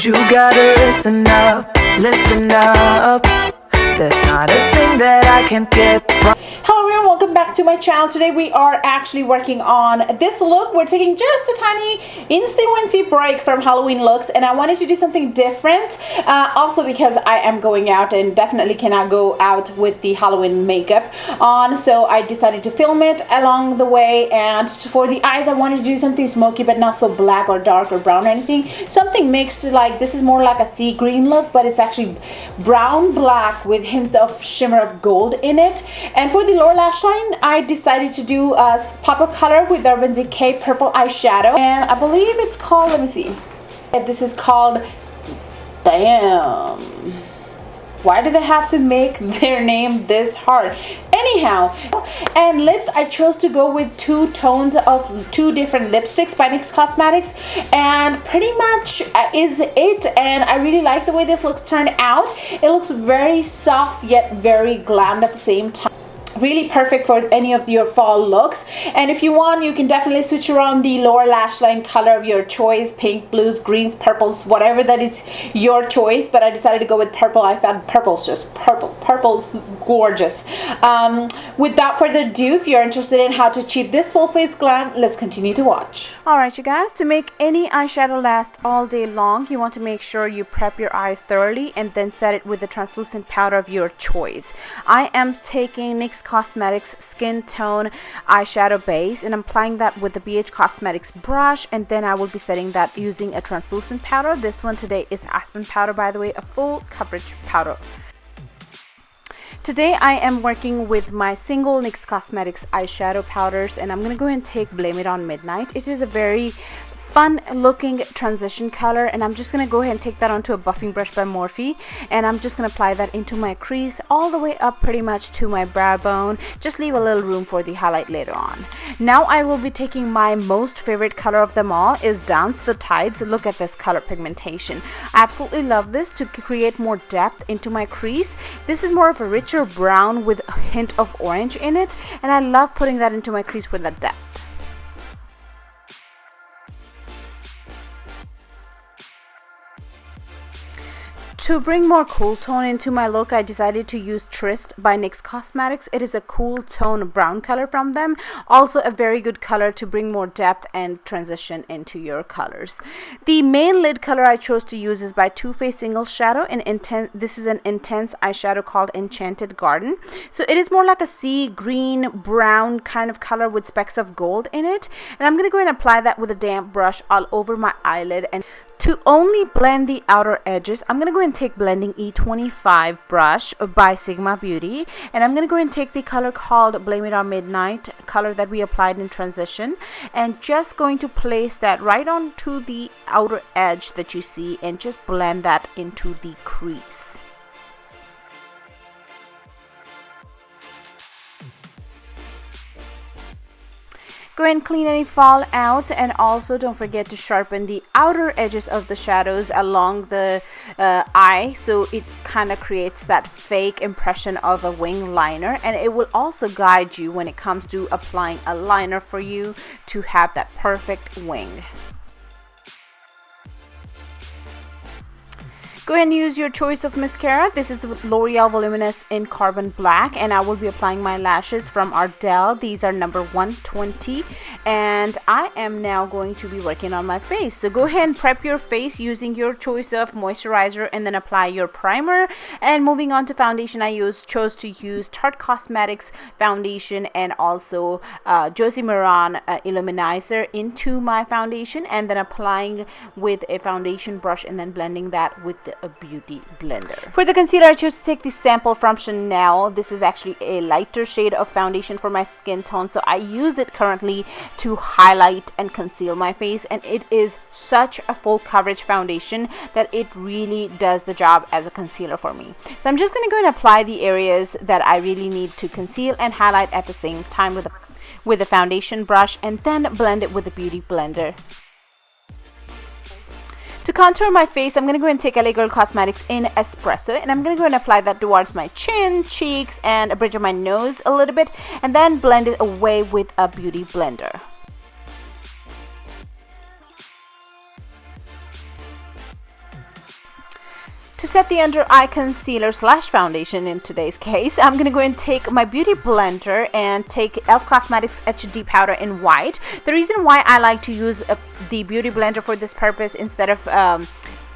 You gotta listen up, listen up. There's not a thing that I can't get from. Hello everyone, welcome back to my channel. Today we are actually working on this look. We're taking just a tiny insy-wincy break from Halloween looks, and I wanted to do something different. Also because I am going out and definitely cannot go out with the Halloween makeup on, so I decided to film it along the way. And for the eyes, I wanted to do something smoky but not so black or dark or brown or anything. Something mixed, like this is more like a sea green look, but it's actually brown black with hints of shimmer of gold in it. And for the lower lash line, I decided to do a pop of color with Urban Decay purple eyeshadow, and I believe it's called, let me see, this is called, damn, why do they have to make their name this hard? Anyhow, and lips, I chose to go with two tones of two different lipsticks by NYX Cosmetics, and pretty much is it. And I really like the way this looks turned out. It looks very soft yet very glammed at the same time. Really perfect for any of your fall looks. And if you want, you can definitely switch around the lower lash line color of your choice, pink, blues, greens, purples, whatever that is your choice. But I decided to go with purple. I thought purple's just purple. Purple's gorgeous. Without further ado, if you're interested in how to achieve this full face glam, let's continue to watch. Alright you guys, to make any eyeshadow last all day long, you want to make sure you prep your eyes thoroughly and then set it with a translucent powder of your choice. I am taking NYX Cosmetics Skin Tone eyeshadow base, and I'm applying that with the BH Cosmetics brush, and then I will be setting that using a translucent powder. This one today is Aspen powder, by the way, a full coverage powder. Today I am working with my single NYX Cosmetics eyeshadow powders, and I'm going to go ahead and take Blame It on Midnight. It is a very fun looking transition color, and I'm just going to go ahead and take that onto a buffing brush by Morphe, and I'm just going to apply that into my crease all the way up pretty much to my brow bone. Just leave a little room for the highlight later on. Now I will be taking my most favorite color of them all, is Dance the Tides. Look at this color pigmentation. I absolutely love this to create more depth into my crease. This is more of a richer brown with a hint of orange in it, and I love putting that into my crease for that depth. To bring more cool tone into my look, I decided to use Tryst by NYX Cosmetics. It is a cool tone brown color from them. Also a very good color to bring more depth and transition into your colors. The main lid color I chose to use is by Too Faced Single Shadow. This is an intense eyeshadow called Enchanted Garden. So it is more like a sea green brown kind of color with specks of gold in it. And I'm going to go ahead and apply that with a damp brush all over my eyelid. And to only blend the outer edges, I'm going to go ahead and take Blending E25 brush by Sigma Beauty, and I'm going to go ahead and take the color called Blame It on Midnight, color that we applied in transition, and just going to place that right onto the outer edge that you see and just blend that into the crease. Go ahead and clean any fallout, and also don't forget to sharpen the outer edges of the shadows along the eye, so it kind of creates that fake impression of a wing liner, and it will also guide you when it comes to applying a liner for you to have that perfect wing. Go ahead and use your choice of mascara. This is L'Oreal Voluminous in Carbon Black, and I will be applying my lashes from Ardell. These are number 120, and I am now going to be working on my face. So go ahead and prep your face using your choice of moisturizer, and then apply your primer. And moving on to foundation, I chose to use Tarte Cosmetics foundation and also Josie Maran Illuminizer into my foundation, and then applying with a foundation brush and then blending that with a beauty blender. For the concealer, I chose to take this sample from Chanel. This is actually a lighter shade of foundation for my skin tone, so I use it currently to highlight and conceal my face, and it is such a full coverage foundation that it really does the job as a concealer for me. So I'm just going to go and apply the areas that I really need to conceal and highlight at the same time with a foundation brush, and then blend it with a beauty blender. To contour my face, I'm going to go ahead and take LA Girl Cosmetics in Espresso, and I'm going to go ahead and apply that towards my chin, cheeks, and a bridge of my nose a little bit, and then blend it away with a beauty blender. set the under eye concealer slash foundation in today's case, I'm going to go and take my beauty blender and take e.l.f. Cosmetics HD powder in white. The reason why I like to use the beauty blender for this purpose instead of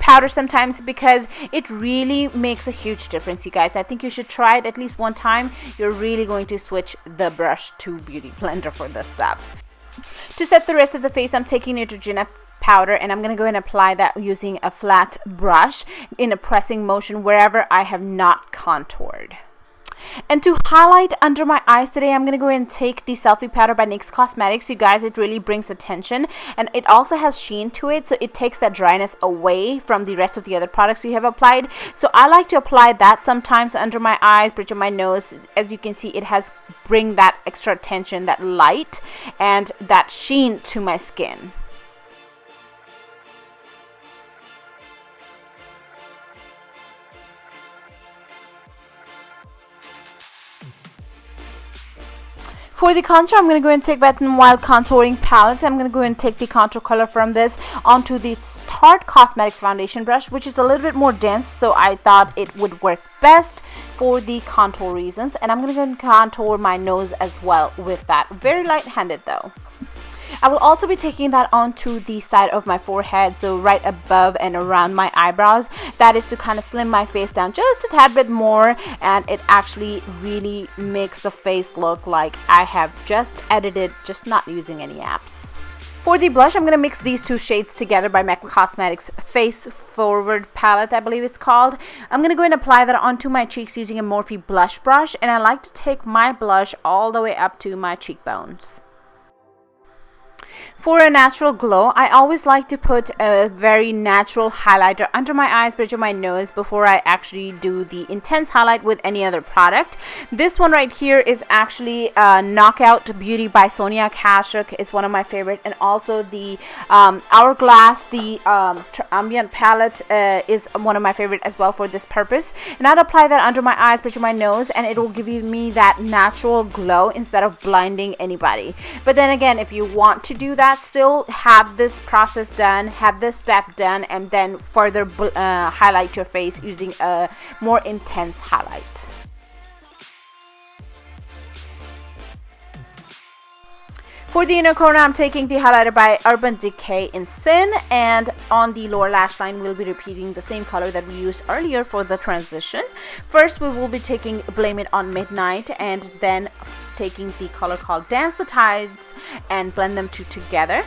powder sometimes, because it really makes a huge difference, you guys. I think you should try it at least one time. You're really going to switch the brush to beauty blender for this step. To set the rest of the face, I'm taking Neutrogena powder, and I'm going to go and apply that using a flat brush in a pressing motion wherever I have not contoured. And to highlight under my eyes today, I'm going to go and take the Selfie Powder by NYX Cosmetics. You guys, it really brings attention, and it also has sheen to it, so it takes that dryness away from the rest of the other products you have applied. So I like to apply that sometimes under my eyes, bridge of my nose. As you can see, it has bring that extra attention, that light, and that sheen to my skin. For the contour, I'm going to go and take Wet n Wild contouring palette. I'm going to go and take the contour color from this onto the Tarte Cosmetics foundation brush, which is a little bit more dense, so I thought it would work best for the contour reasons. And I'm going to go and contour my nose as well with that. Very light-handed though. I will also be taking that onto the side of my forehead, so right above and around my eyebrows. That is to kind of slim my face down just a tad bit more, and it actually really makes the face look like I have just edited, just not using any apps. For the blush, I'm going to mix these two shades together by MAC Cosmetics Face Forward palette, I believe it's called. I'm going to go and apply that onto my cheeks using a Morphe blush brush, and I like to take my blush all the way up to my cheekbones. For a natural glow, I always like to put a very natural highlighter under my eyes, bridge of my nose, before I actually do the intense highlight with any other product. This one right here is actually Knockout Beauty by Sonia Kashuk. It's one of my favorite, and also the Hourglass, the Ambient palette is one of my favorite as well for this purpose. And I'd apply that under my eyes, bridge of my nose, and it will give me that natural glow instead of blinding anybody. But then again, if you want to do that, still have this process done, have this step done, and then further highlight your face using a more intense highlight. For the inner corner, I'm taking the highlighter by Urban Decay in Sin, and on the lower lash line, we'll be repeating the same color that we used earlier for the transition. First, we will be taking Blame It on Midnight, and then taking the color called Dance the Tides and blend them two together.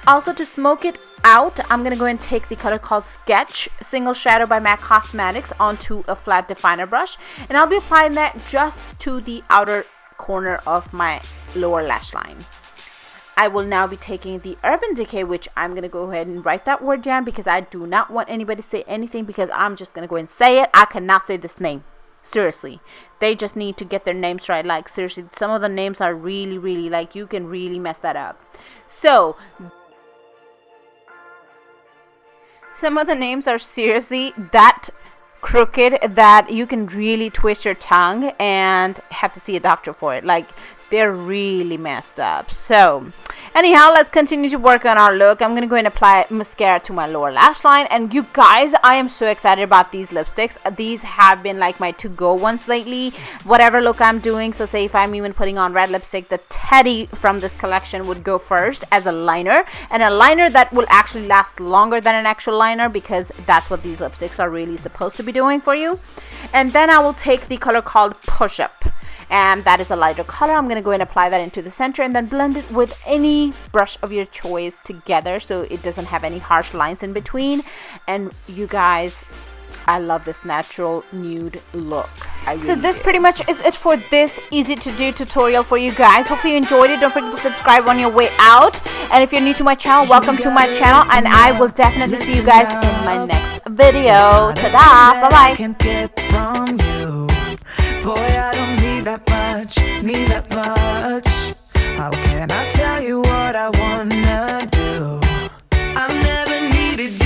Also, to smoke it out, I'm going to go and take the color called Sketch Single Shadow by MAC Cosmetics onto a flat definer brush, and I'll be applying that just to the outer corner of my lower lash line. I will now be taking the Urban Decay, which I'm going to go ahead and write that word down because I do not want anybody to say anything, because I'm just going to go and say it. I cannot say this name. Seriously. They just need to get their names right. Like, seriously, some of the names are really, like, you can really mess that up. So, some of the names are seriously that crooked that you can really twist your tongue and have to see a doctor for it. Like, they're really messed up. So anyhow, let's continue to work on our look. I'm going to go and apply mascara to my lower lash line. And you guys, I am so excited about these lipsticks. These have been like my to-go ones lately, whatever look I'm doing. So say if I'm even putting on red lipstick, the Teddy from this collection would go first as a liner, and a liner that will actually last longer than an actual liner, because that's what these lipsticks are really supposed to be doing for you. And then I will take the color called Push Up, and that is a lighter color. I'm going to go and apply that into the center and then blend it with any brush of your choice together so it doesn't have any harsh lines in between. And you guys, I love this natural nude look. So this pretty much is it for this easy to do tutorial for you guys. Hopefully you enjoyed it. Don't forget to subscribe on your way out. And if you're new to my channel, welcome to my channel, and I will definitely see you guys in my next video. Ta-da! Bye-bye!